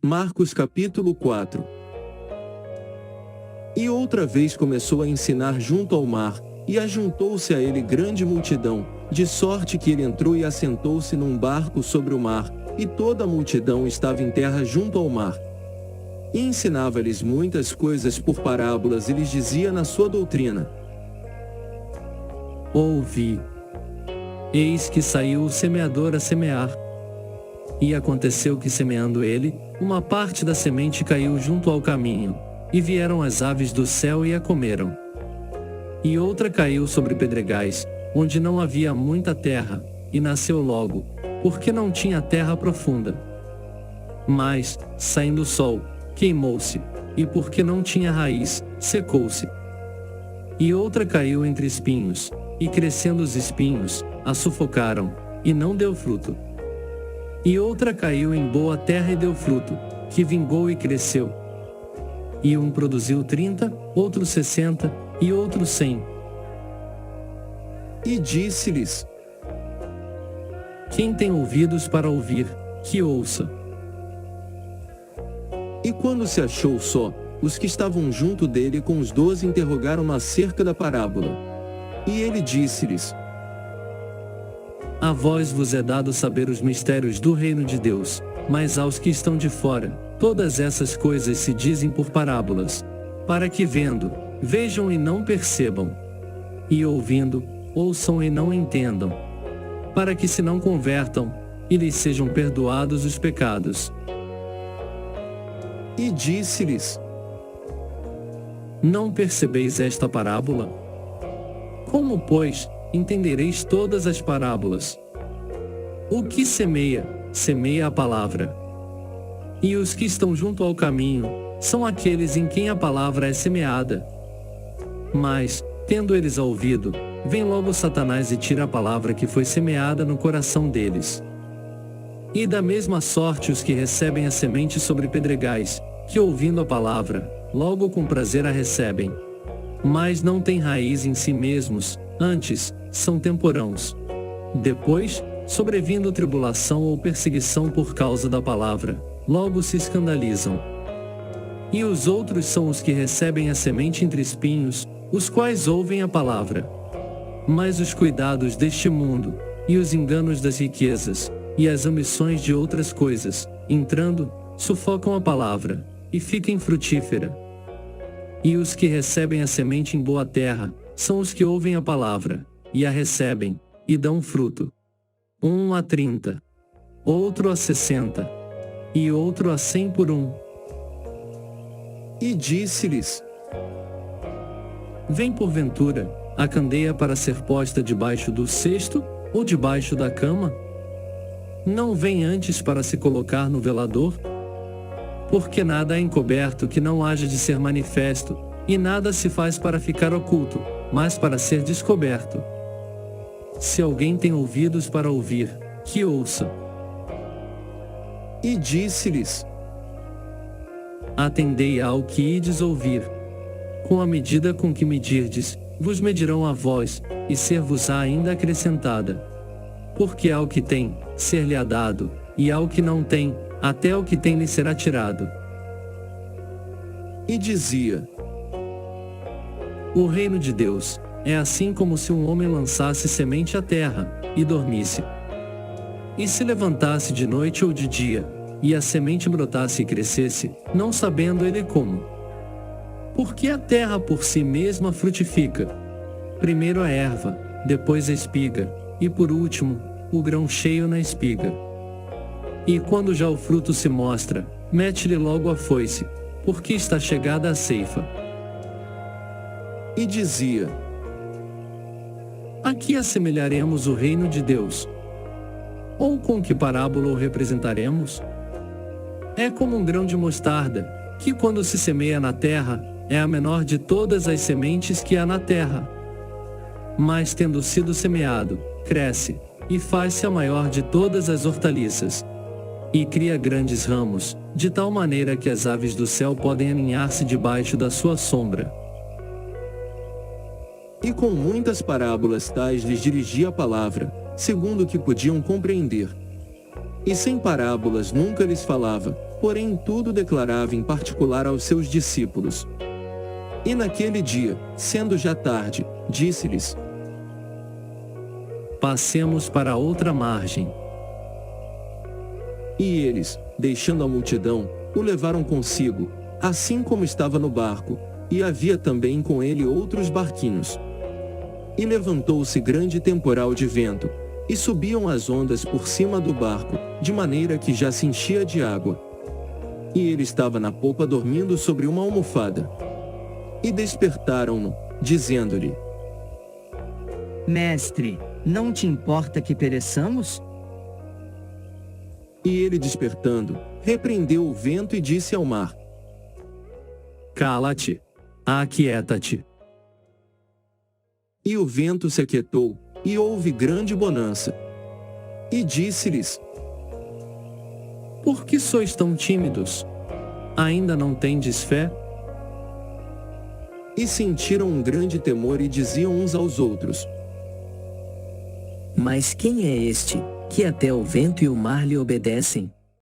Marcos capítulo 4. E outra vez começou a ensinar junto ao mar, e ajuntou-se a ele grande multidão, de sorte que ele entrou e assentou-se num barco sobre o mar, e toda a multidão estava em terra junto ao mar. E ensinava-lhes muitas coisas por parábolas e lhes dizia na sua doutrina: Ouvi. Eis que saiu o semeador a semear. E aconteceu que, semeando ele, uma parte da semente caiu junto ao caminho, e vieram as aves do céu e a comeram. E outra caiu sobre pedregais, onde não havia muita terra, e nasceu logo, porque não tinha terra profunda. Mas, saindo o sol, queimou-se, e porque não tinha raiz, secou-se. E outra caiu entre espinhos, e crescendo os espinhos, a sufocaram, e não deu fruto. E outra caiu em boa terra e deu fruto, que vingou e cresceu. E um produziu 30, outro 60, e outro 100. E disse-lhes: Quem tem ouvidos para ouvir, que ouça. E quando se achou só, os que estavam junto dele com os 12 interrogaram-no acerca da parábola. E ele disse-lhes: A vós vos é dado saber os mistérios do reino de Deus, mas aos que estão de fora, todas essas coisas se dizem por parábolas, para que vendo, vejam e não percebam, e ouvindo, ouçam e não entendam, para que se não convertam, e lhes sejam perdoados os pecados. E disse-lhes: Não percebeis esta parábola? Como, pois, entendereis todas as parábolas? O que semeia, semeia a palavra. E os que estão junto ao caminho, são aqueles em quem a palavra é semeada. Mas, tendo eles ouvido, vem logo Satanás e tira a palavra que foi semeada no coração deles. E da mesma sorte os que recebem a semente sobre pedregais, que ouvindo a palavra, logo com prazer a recebem. Mas não têm raiz em si mesmos, antes, são temporãos. Depois, sobrevindo tribulação ou perseguição por causa da palavra, logo se escandalizam. E os outros são os que recebem a semente entre espinhos, os quais ouvem a palavra. Mas os cuidados deste mundo, e os enganos das riquezas, e as ambições de outras coisas, entrando, sufocam a palavra, e fica infrutífera. E os que recebem a semente em boa terra, são os que ouvem a palavra, e a recebem, e dão fruto. Um a 30, outro a 60, e outro a 100 por um. E disse-lhes: Vem porventura a candeia para ser posta debaixo do cesto, ou debaixo da cama? Não vem antes para se colocar no velador? Porque nada é encoberto que não haja de ser manifesto, e nada se faz para ficar oculto, mas para ser descoberto. Se alguém tem ouvidos para ouvir, que ouça. E disse-lhes: Atendei ao que ides ouvir. Com a medida com que medirdes, vos medirão a vós, e ser-vos-á ainda acrescentada. Porque ao que tem, ser-lhe-á dado, e ao que não tem, até o que tem lhe será tirado. E dizia: O reino de Deus é assim como se um homem lançasse semente à terra, e dormisse. E se levantasse de noite ou de dia, e a semente brotasse e crescesse, não sabendo ele como. Porque a terra por si mesma frutifica. Primeiro a erva, depois a espiga, e por último, o grão cheio na espiga. E quando já o fruto se mostra, mete-lhe logo a foice, porque está chegada a ceifa. E dizia: A que assemelharemos o reino de Deus? Ou com que parábola o representaremos? É como um grão de mostarda, que quando se semeia na terra, é a menor de todas as sementes que há na terra. Mas tendo sido semeado, cresce, e faz-se a maior de todas as hortaliças. E cria grandes ramos, de tal maneira que as aves do céu podem aninhar-se debaixo da sua sombra. E com muitas parábolas tais lhes dirigia a palavra, segundo o que podiam compreender. E sem parábolas nunca lhes falava, porém tudo declarava em particular aos seus discípulos. E naquele dia, sendo já tarde, disse-lhes: Passemos para outra margem. E eles, deixando a multidão, o levaram consigo, assim como estava no barco, e havia também com ele outros barquinhos. E levantou-se grande temporal de vento, e subiam as ondas por cima do barco, de maneira que já se enchia de água. E ele estava na popa dormindo sobre uma almofada. E despertaram-no, dizendo-lhe: Mestre, não te importa que pereçamos? E ele despertando, repreendeu o vento e disse ao mar: Cala-te, aquieta-te. E o vento se aquietou, e houve grande bonança. E disse-lhes: Por que sois tão tímidos? Ainda não tendes fé? E sentiram um grande temor e diziam uns aos outros: Mas quem é este, que até o vento e o mar lhe obedecem?